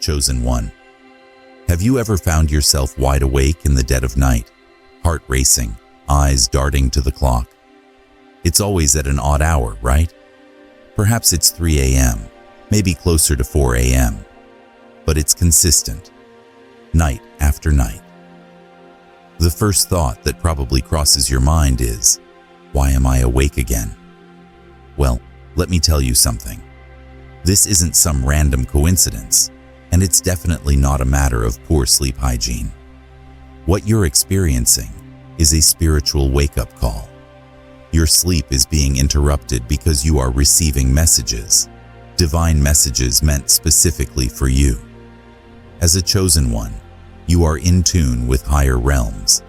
Chosen one. Have you ever found yourself wide awake in the dead of night, heart racing, eyes darting to the clock? It's always at an odd hour, right? Perhaps it's 3 a.m., maybe closer to 4 a.m., but it's consistent, night after night. The first thought that probably crosses your mind is, why am I awake again? Well, let me tell you something. This isn't some random coincidence, and it's definitely not a matter of poor sleep hygiene. What you're experiencing is a spiritual wake-up call. Your sleep is being interrupted because you are receiving messages, divine messages meant specifically for you. As a chosen one, you are in tune with higher realms,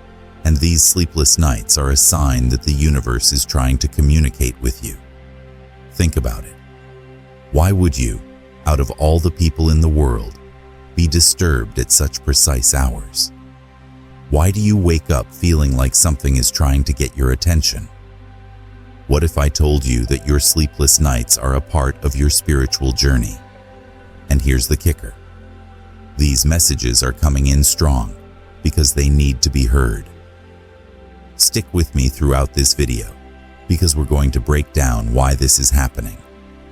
and these sleepless nights are a sign that the universe is trying to communicate with you. Think about it. Why would you, out of all the people in the world, be disturbed at such precise hours? Why do you wake up feeling like something is trying to get your attention? What if I told you that your sleepless nights are a part of your spiritual journey? And here's the kicker. These messages are coming in strong because they need to be heard. Stick with me throughout this video because we're going to break down why this is happening,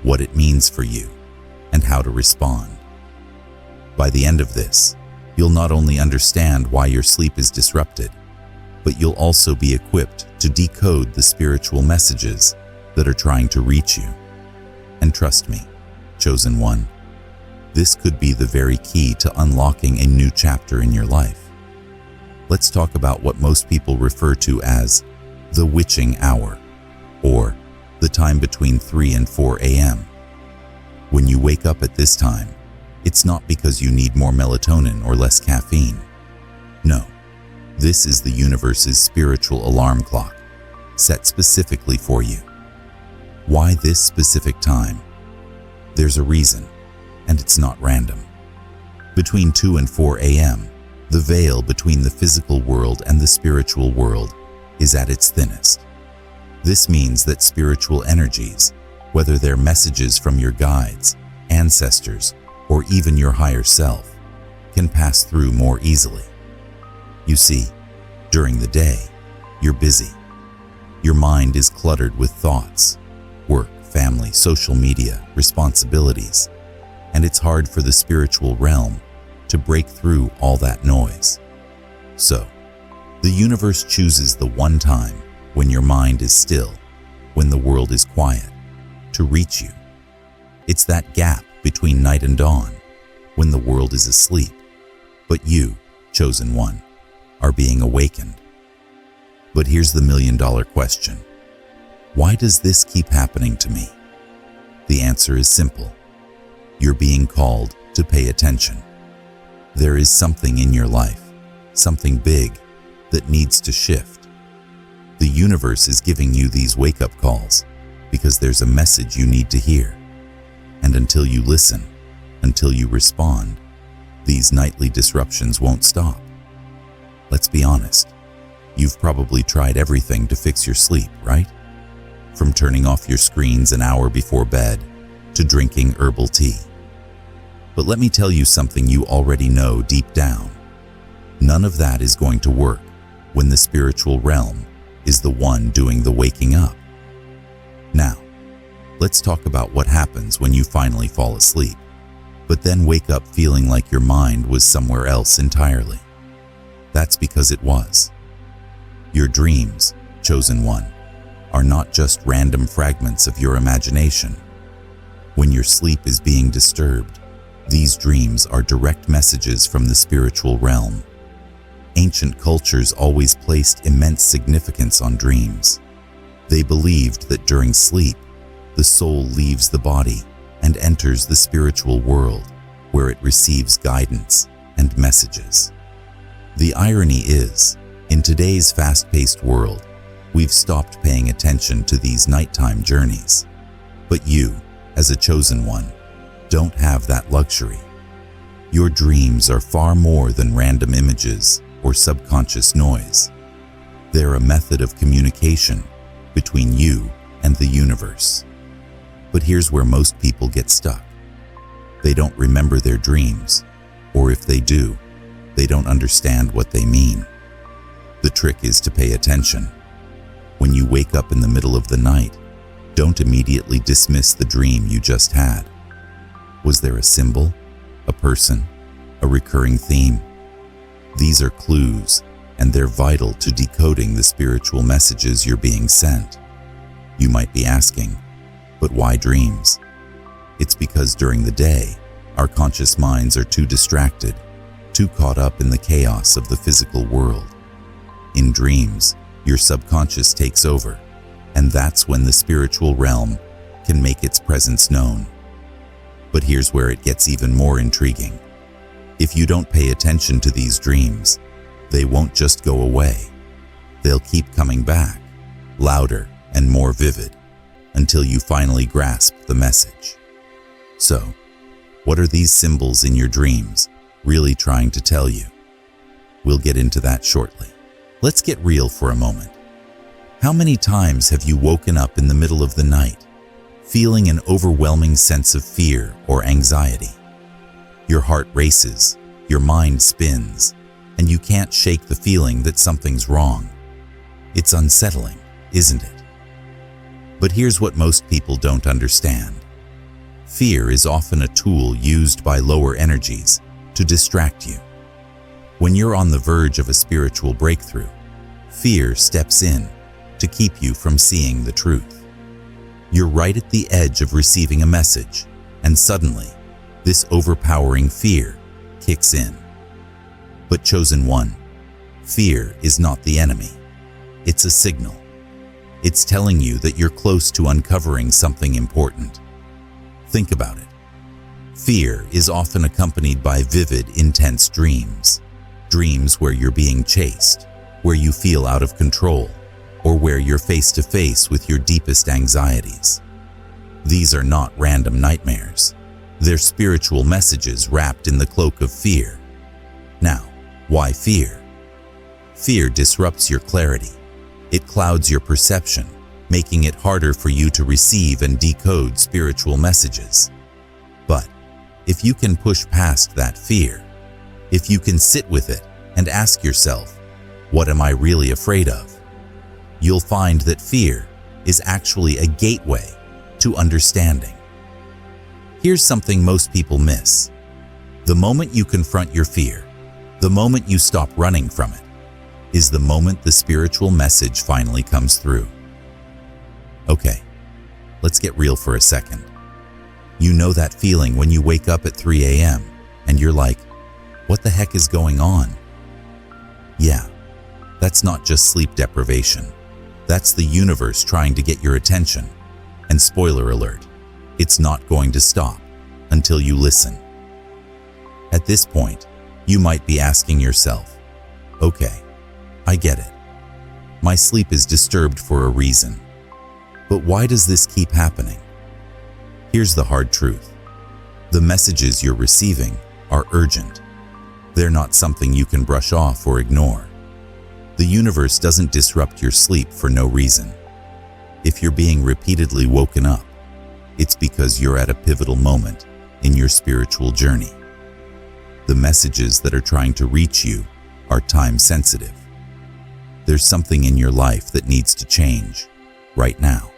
what it means for you, and how to respond. By the end of this, you'll not only understand why your sleep is disrupted, but you'll also be equipped to decode the spiritual messages that are trying to reach you. And trust me, chosen one, this could be the very key to unlocking a new chapter in your life. Let's talk about what most people refer to as the witching hour, or the time between 3 and 4 a.m. When you wake up at this time, it's not because you need more melatonin or less caffeine. No, this is the universe's spiritual alarm clock, set specifically for you. Why this specific time? There's a reason, and it's not random. Between 2 and 4 a.m., the veil between the physical world and the spiritual world is at its thinnest. This means that spiritual energies, whether they're messages from your guides, ancestors, or even your higher self, can pass through more easily. You see, during the day, you're busy. Your mind is cluttered with thoughts, work, family, social media, responsibilities, and it's hard for the spiritual realm to break through all that noise. So, the universe chooses the one time when your mind is still, when the world is quiet, to reach you. It's that gap between night and dawn, when the world is asleep, but you, chosen one, are being awakened. But here's the million-dollar question. Why does this keep happening to me? The answer is simple. You're being called to pay attention. There is something in your life, something big, that needs to shift. The universe is giving you these wake-up calls because there's a message you need to hear. And until you listen, until you respond, these nightly disruptions won't stop. Let's be honest. You've probably tried everything to fix your sleep, right? From turning off your screens an hour before bed to drinking herbal tea. But let me tell you something you already know deep down. None of that is going to work when the spiritual realm is the one doing the waking up. Now, let's talk about what happens when you finally fall asleep, but then wake up feeling like your mind was somewhere else entirely. That's because it was. Your dreams, chosen one, are not just random fragments of your imagination. When your sleep is being disturbed, these dreams are direct messages from the spiritual realm. Ancient cultures always placed immense significance on dreams. They believed that during sleep, the soul leaves the body and enters the spiritual world, where it receives guidance and messages. The irony is, in today's fast-paced world, we've stopped paying attention to these nighttime journeys. But you, as a chosen one, don't have that luxury. Your dreams are far more than random images or subconscious noise. They're a method of communication between you and the universe. But here's where most people get stuck. They don't remember their dreams Or if they do, they don't understand what they mean. The trick is to pay attention. When you wake up in the middle of the night, don't immediately dismiss the dream you just had. Was there a symbol, a person, a recurring theme? These are clues, and they're vital to decoding the spiritual messages you're being sent. You might be asking, but why dreams? It's because during the day, our conscious minds are too distracted, too caught up in the chaos of the physical world. In dreams, your subconscious takes over, and that's when the spiritual realm can make its presence known. But here's where it gets even more intriguing. If you don't pay attention to these dreams, they won't just go away. They'll keep coming back, louder and more vivid, until you finally grasp the message. So, what are these symbols in your dreams really trying to tell you? We'll get into that shortly. Let's get real for a moment. How many times have you woken up in the middle of the night, feeling an overwhelming sense of fear or anxiety? Your heart races, your mind spins, and you can't shake the feeling that something's wrong. It's unsettling, isn't it? But here's what most people don't understand. Fear is often a tool used by lower energies to distract you. When you're on the verge of a spiritual breakthrough, fear steps in to keep you from seeing the truth. You're right at the edge of receiving a message, and suddenly, this overpowering fear kicks in. But chosen one, fear is not the enemy. It's a signal. It's telling you that you're close to uncovering something important. Think about it. Fear is often accompanied by vivid, intense dreams. Dreams where you're being chased, where you feel out of control, or where you're face to face with your deepest anxieties. These are not random nightmares. They're spiritual messages wrapped in the cloak of fear. Now, why fear? Fear disrupts your clarity. It clouds your perception, making it harder for you to receive and decode spiritual messages. But if you can push past that fear, if you can sit with it and ask yourself, what am I really afraid of? You'll find that fear is actually a gateway to understanding. Here's something most people miss. The moment you confront your fear, the moment you stop running from it, is the moment the spiritual message finally comes through. Okay, let's get real for a second. You know that feeling when you wake up at 3 a.m. and you're like, what the heck is going on? Yeah, that's not just sleep deprivation. That's the universe trying to get your attention. And spoiler alert, it's not going to stop until you listen. At this point, you might be asking yourself, okay, I get it. My sleep is disturbed for a reason. But why does this keep happening? Here's the hard truth. The messages you're receiving are urgent. They're not something you can brush off or ignore. The universe doesn't disrupt your sleep for no reason. If you're being repeatedly woken up, it's because you're at a pivotal moment in your spiritual journey. The messages that are trying to reach you are time-sensitive. There's something in your life that needs to change right now.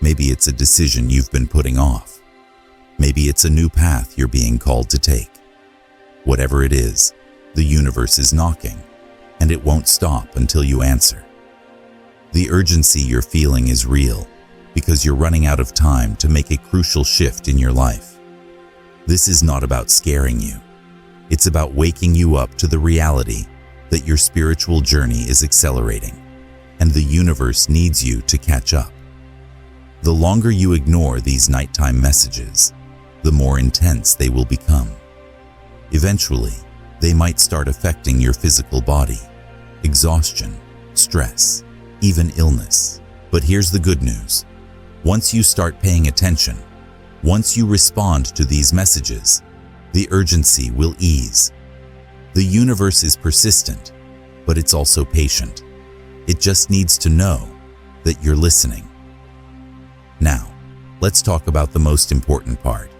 Maybe it's a decision you've been putting off. Maybe it's a new path you're being called to take. Whatever it is, the universe is knocking, and it won't stop until you answer. The urgency you're feeling is real because you're running out of time to make a crucial shift in your life. This is not about scaring you. It's about waking you up to the reality that your spiritual journey is accelerating, and the universe needs you to catch up. The longer you ignore these nighttime messages, the more intense they will become. Eventually, they might start affecting your physical body, exhaustion, stress, even illness. But here's the good news. Once you start paying attention, once you respond to these messages, the urgency will ease. The universe is persistent, but it's also patient. It just needs to know that you're listening. Now, let's talk about the most important part: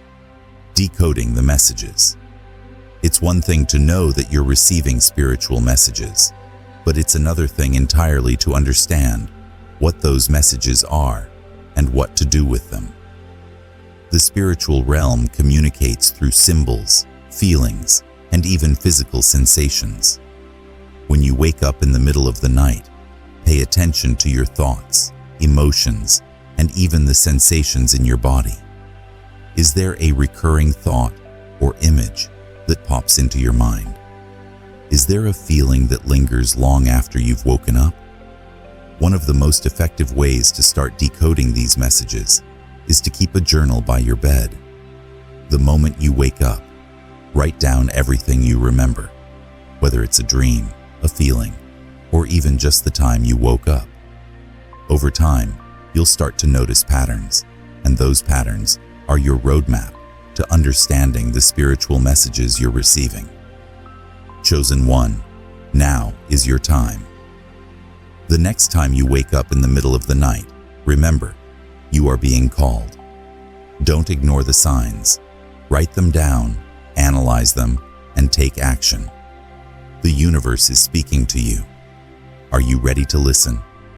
decoding the messages. It's one thing to know that you're receiving spiritual messages, but it's another thing entirely to understand what those messages are and what to do with them. The spiritual realm communicates through symbols, feelings, and even physical sensations. When you wake up in the middle of the night, pay attention to your thoughts, emotions, and even the sensations in your body. Is there a recurring thought or image that pops into your mind? Is there a feeling that lingers long after you've woken up? One of the most effective ways to start decoding these messages is to keep a journal by your bed. The moment you wake up, write down everything you remember, whether it's a dream, a feeling, or even just the time you woke up. Over time, you'll start to notice patterns, and those patterns are your roadmap to understanding the spiritual messages you're receiving. Chosen one, now is your time. The next time you wake up in the middle of the night, remember, you are being called. Don't ignore the signs. Write them down, analyze them, and take action. The universe is speaking to you. Are you ready to listen?